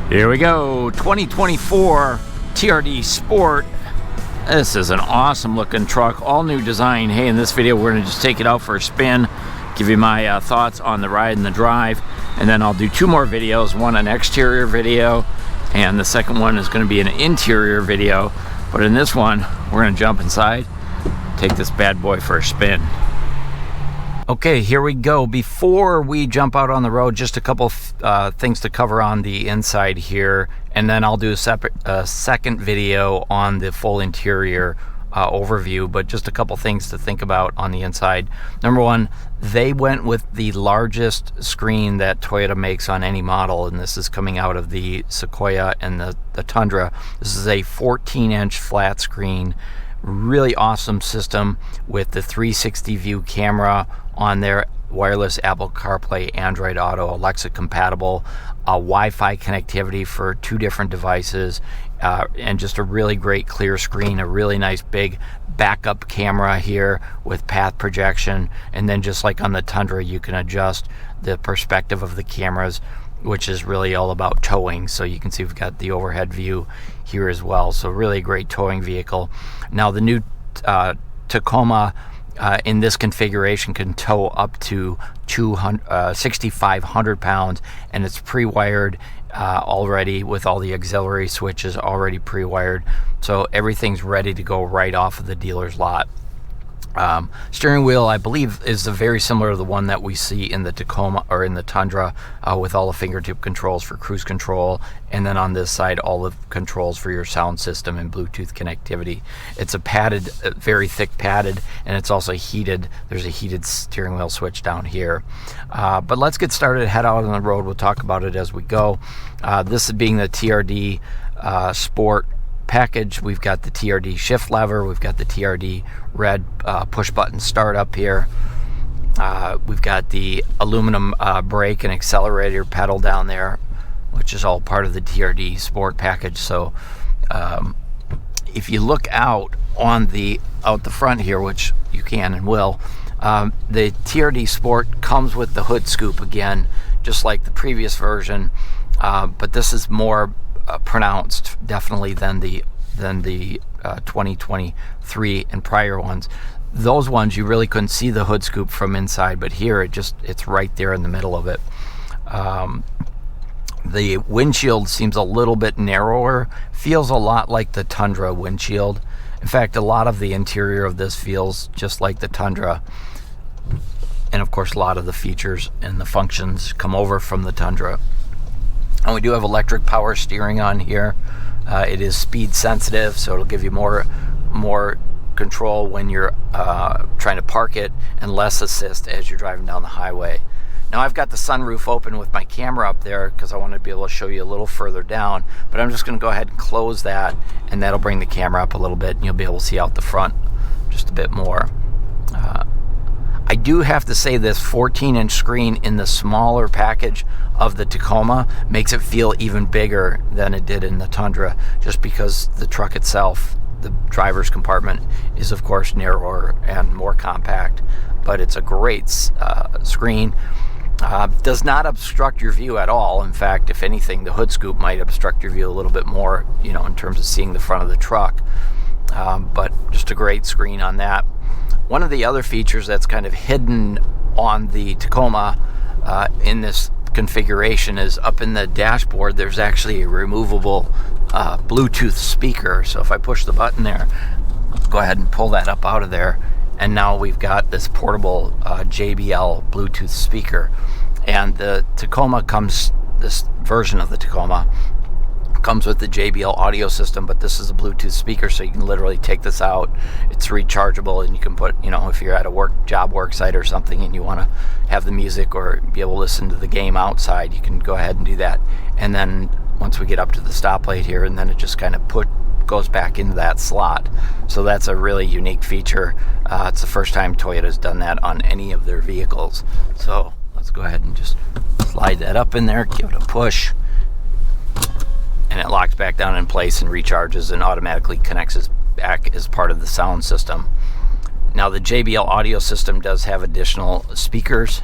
Here we go, 2024 TRD Sport. This is an awesome looking truck, all new design. Hey, in this video we're going to just take it out for a spin, give you my thoughts on the ride and the drive, and then I'll do two more videos, one an exterior video and the second one is going to be an interior video. But in this one we're going to jump inside, take this bad boy for a spin. Okay, here we go. Before we jump out on the road, just a couple things to cover on the inside here, and then I'll do a second video on the full interior overview, but just a couple things to think about on the inside. Number one, they went with the largest screen that Toyota makes on any model, and this is coming out of the Sequoia and the Tundra. This is a 14-inch flat screen. Really awesome system with the 360 view camera on there, wireless Apple CarPlay, Android Auto, Alexa compatible, Wi-Fi connectivity for two different devices, and just a really great clear screen, a really nice big backup camera here with path projection, and then just like on the Tundra you can adjust the perspective of the cameras, which is really all about towing. So you can see we've got the overhead view here as well, so really great towing vehicle. Now the new Tacoma in this configuration can tow up to 6,500 pounds, and it's pre-wired already with all the auxiliary switches already pre-wired, so everything's ready to go right off of the dealer's lot. Steering wheel, I believe, is very similar to the one that we see in the Tacoma or in the Tundra, with all the fingertip controls for cruise control, and then on this side all the controls for your sound system and Bluetooth connectivity. It's a padded, very thick padded, and it's also heated. There's a heated steering wheel switch down here. But let's get started, head out on the road. We'll talk about it as we go. This is being the TRD Sport package. We've got the TRD shift lever, we've got the TRD red push button start up here, we've got the aluminum brake and accelerator pedal down there, which is all part of the TRD Sport package. So if you look out the front here, which you can and will, the TRD Sport comes with the hood scoop again, just like the previous version, but this is more pronounced definitely than the 2023 and prior ones. Those ones you really couldn't see the hood scoop from inside, but here it's right there in the middle of it. The windshield seems a little bit narrower, feels a lot like the Tundra windshield. In fact, a lot of the interior of this feels just like the Tundra, and of course a lot of the features and the functions come over from the Tundra. And we do have electric power steering on here. It is speed sensitive, so it'll give you more control when you're trying to park it, and less assist as you're driving down the highway. Now I've got the sunroof open with my camera up there because I want to be able to show you a little further down, but I'm just going to go ahead and close that, and that'll bring the camera up a little bit and you'll be able to see out the front just a bit more. I do have to say this 14-inch screen in the smaller package of the Tacoma makes it feel even bigger than it did in the Tundra, just because the truck itself, the driver's compartment, is of course narrower and more compact, but it's a great screen. Does not obstruct your view at all. In fact, if anything, the hood scoop might obstruct your view a little bit more, in terms of seeing the front of the truck, but just a great screen on that. One of the other features that's kind of hidden on the Tacoma in this configuration is up in the dashboard there's actually a removable Bluetooth speaker. So if I push the button there, go ahead and pull that up out of there, and now we've got this portable JBL Bluetooth speaker. And the Tacoma this version of the Tacoma comes with the JBL audio system, but this is a Bluetooth speaker, so you can literally take this out. It's rechargeable, and you can put, if you're at a work site or something and you want to have the music or be able to listen to the game outside, you can go ahead and do that. And then once we get up to the stoplight here, and then it just kind of goes back into that slot. So that's a really unique feature. It's the first time Toyota's done that on any of their vehicles. So let's go ahead and just slide that up in there, give it a push, and it locks back down in place and recharges and automatically connects back as part of the sound system. Now the JBL audio system does have additional speakers.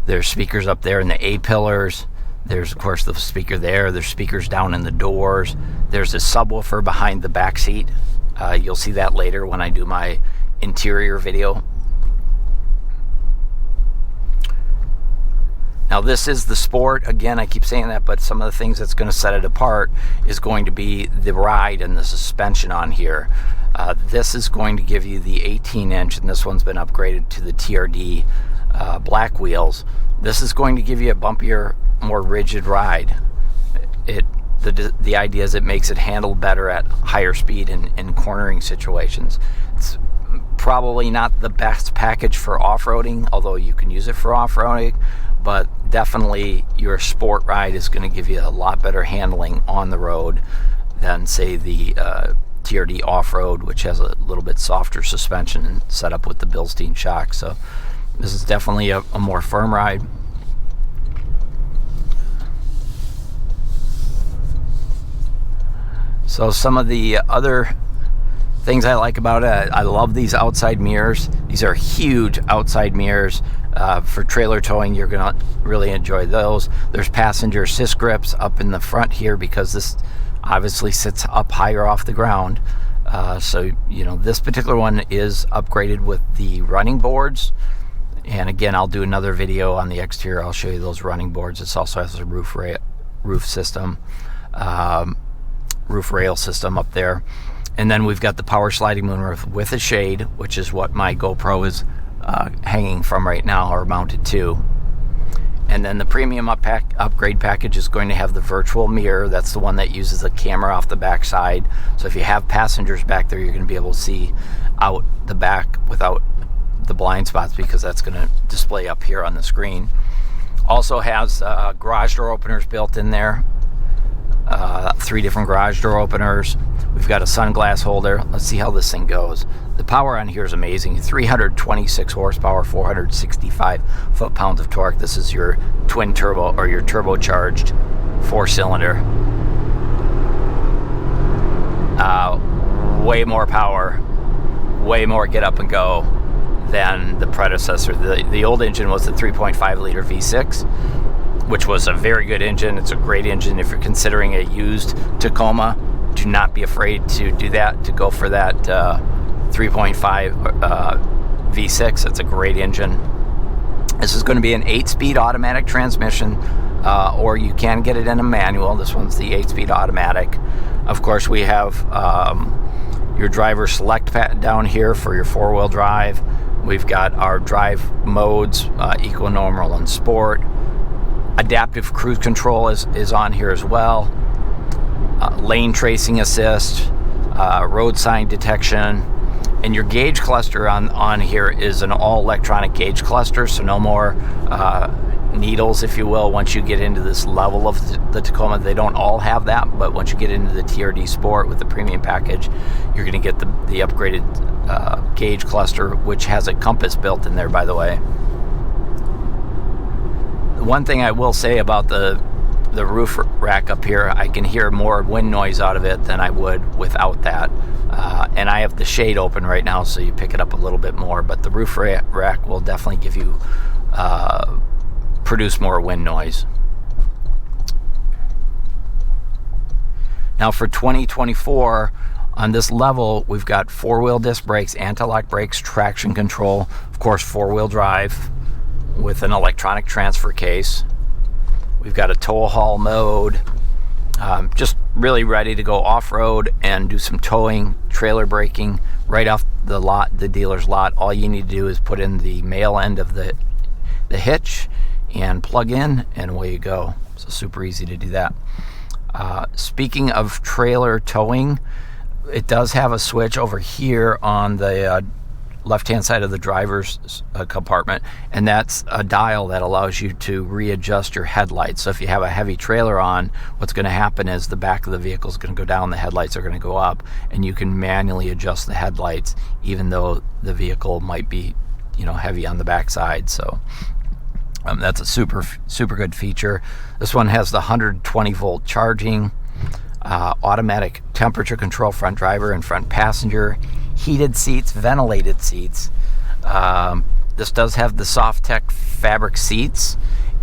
There's speakers up there in the A-pillars. There's, of course, the speaker there. There's speakers down in the doors. There's a subwoofer behind the back seat. You'll see that later when I do my interior video. Now, this is the Sport. Again, I keep saying that, but some of the things that's going to set it apart is going to be the ride and the suspension on here. This is going to give you the 18-inch, and this one's been upgraded to the TRD black wheels. This is going to give you a bumpier, more rigid ride. The idea is it makes it handle better at higher speed in cornering situations. It's probably not the best package for off-roading, although you can use it for off-roading, but definitely your sport ride is going to give you a lot better handling on the road than, say, the TRD off-road, which has a little bit softer suspension and set up with the Bilstein shock. So this is definitely a more firm ride. So some of the other things I like about it, I love these outside mirrors. These are huge outside mirrors. For trailer towing, you're going to really enjoy those. There's passenger assist grips up in the front here because this obviously sits up higher off the ground. So, you know, this particular one is upgraded with the running boards. And again, I'll do another video on the exterior. I'll show you those running boards. This also has a roof system. Roof rail system up there. And then we've got the power sliding moonroof with a shade, which is what my GoPro is hanging from right now, or mounted to. And then the premium upgrade package is going to have the virtual mirror. That's the one that uses a camera off the back side. So if you have passengers back there, you're going to be able to see out the back without the blind spots, because that's going to display up here on the screen. Also has garage door openers built in there. 3 different garage door openers. We've got a sunglass holder. Let's see how this thing goes. The power on here is amazing. 326 horsepower, 465 foot-pounds of torque. This is your twin turbo, or your turbocharged 4-cylinder. Way more power, way more get up and go than the predecessor. The old engine was the 3.5 liter V6, which was a very good engine. It's a great engine if you're considering a used Tacoma. Do not be afraid to do that, to go for that 3.5 V6. It's a great engine. This is going to be an 8-speed automatic transmission, or you can get it in a manual. This one's the 8-speed automatic. Of course, we have your driver select pad down here for your 4-wheel drive. We've got our drive modes, Eco, Normal, and Sport. Adaptive cruise control is on here as well. Lane tracing assist, road sign detection, and your gauge cluster on here is an all electronic gauge cluster, so no more needles, if you will. Once you get into this level of the Tacoma, they don't all have that, but once you get into the TRD Sport with the premium package, you're going to get the upgraded gauge cluster, which has a compass built in there, by the way. One thing I will say about the roof rack up here, I can hear more wind noise out of it than I would without that. And I have the shade open right now, so you pick it up a little bit more, but the roof rack will definitely give you produce more wind noise. Now for 2024, on this level, we've got 4-wheel disc brakes, anti-lock brakes, traction control, of course 4-wheel drive with an electronic transfer case. We've got a tow haul mode, just really ready to go off-road and do some towing, trailer braking right off the lot, the dealer's lot. All you need to do is put in the male end of the hitch and plug in, and away you go. So super easy to do that. Speaking of trailer towing, it does have a switch over here on the left-hand side of the driver's compartment, and that's a dial that allows you to readjust your headlights. So if you have a heavy trailer on, what's going to happen is the back of the vehicle is going to go down, the headlights are going to go up, and you can manually adjust the headlights even though the vehicle might be, heavy on the back side. So that's a super good feature. This one has the 120 volt charging, automatic temperature control, front driver and front passenger, heated seats, ventilated seats. This does have the SofTex fabric seats,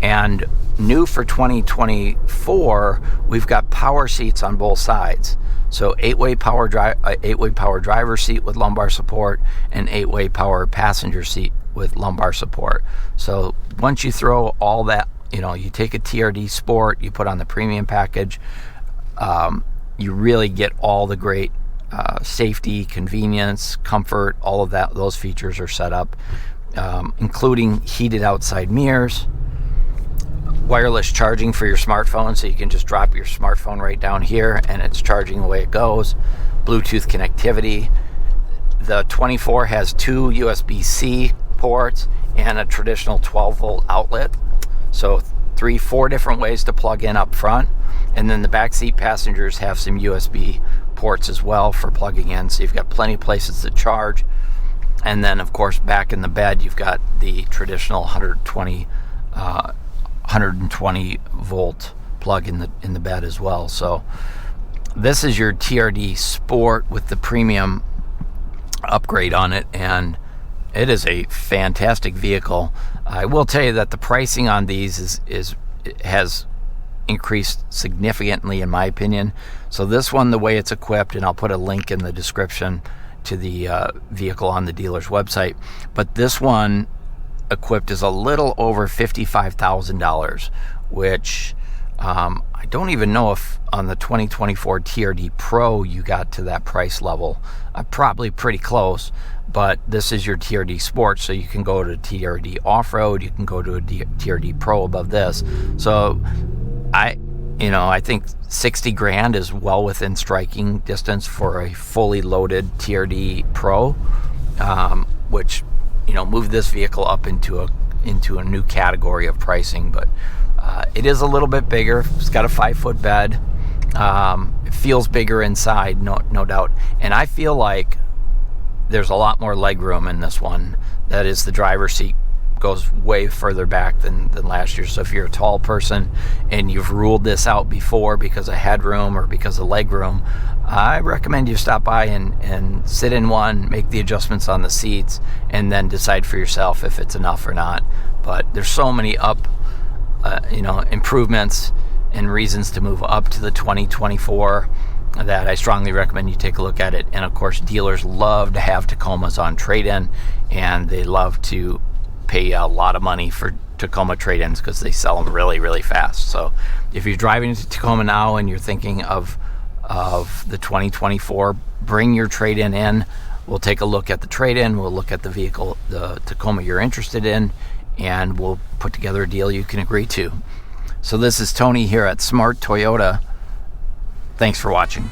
And new for 2024, we've got power seats on both sides. So 8-way power driver seat with lumbar support, and 8-way power passenger seat with lumbar support. So once you throw all that, you take a TRD Sport, you put on the premium package, you really get all the great safety, convenience, comfort, all of that. Those features are set up, including heated outside mirrors, wireless charging for your smartphone, so you can just drop your smartphone right down here and it's charging away it goes. Bluetooth connectivity. The 24 has 2 USB-C ports and a traditional 12-volt outlet. So 4 different ways to plug in up front. And then the backseat passengers have some USB ports as well for plugging in. So you've got plenty of places to charge. And then, of course, back in the bed, you've got the traditional 120 volt plug in the bed as well. So this is your TRD Sport with the premium upgrade on it, and it is a fantastic vehicle. I will tell you that the pricing on these has increased significantly in my opinion. So this one, the way it's equipped, and I'll put a link in the description to the vehicle on the dealer's website, but this one equipped is a little over $55,000, which I don't even know if on the 2024 TRD Pro you got to that price level. Probably pretty close, but this is your TRD Sport, so you can go to TRD Off-Road, you can go to a TRD Pro above this. So I think 60 grand is well within striking distance for a fully loaded TRD Pro, which move this vehicle up into a new category of pricing. But it is a little bit bigger. It's got a 5-foot bed. It feels bigger inside, no doubt. And I feel like there's a lot more leg room in this one. That is, the driver's seat goes way further back than last year. So if you're a tall person and you've ruled this out before because of headroom or because of leg room, I recommend you stop by and sit in one, make the adjustments on the seats, and then decide for yourself if it's enough or not. But there's so many improvements and reasons to move up to the 2024 that I strongly recommend you take a look at it. And of course, dealers love to have Tacomas on trade-in, and they love to pay a lot of money for Tacoma trade-ins because they sell them really, really fast. So if you're driving to Tacoma now and you're thinking of the 2024, bring your trade-in in. We'll take a look at the trade-in. We'll look at the vehicle, the Tacoma you're interested in, and we'll put together a deal you can agree to. So this is Tony here at Smart Toyota. Thanks for watching.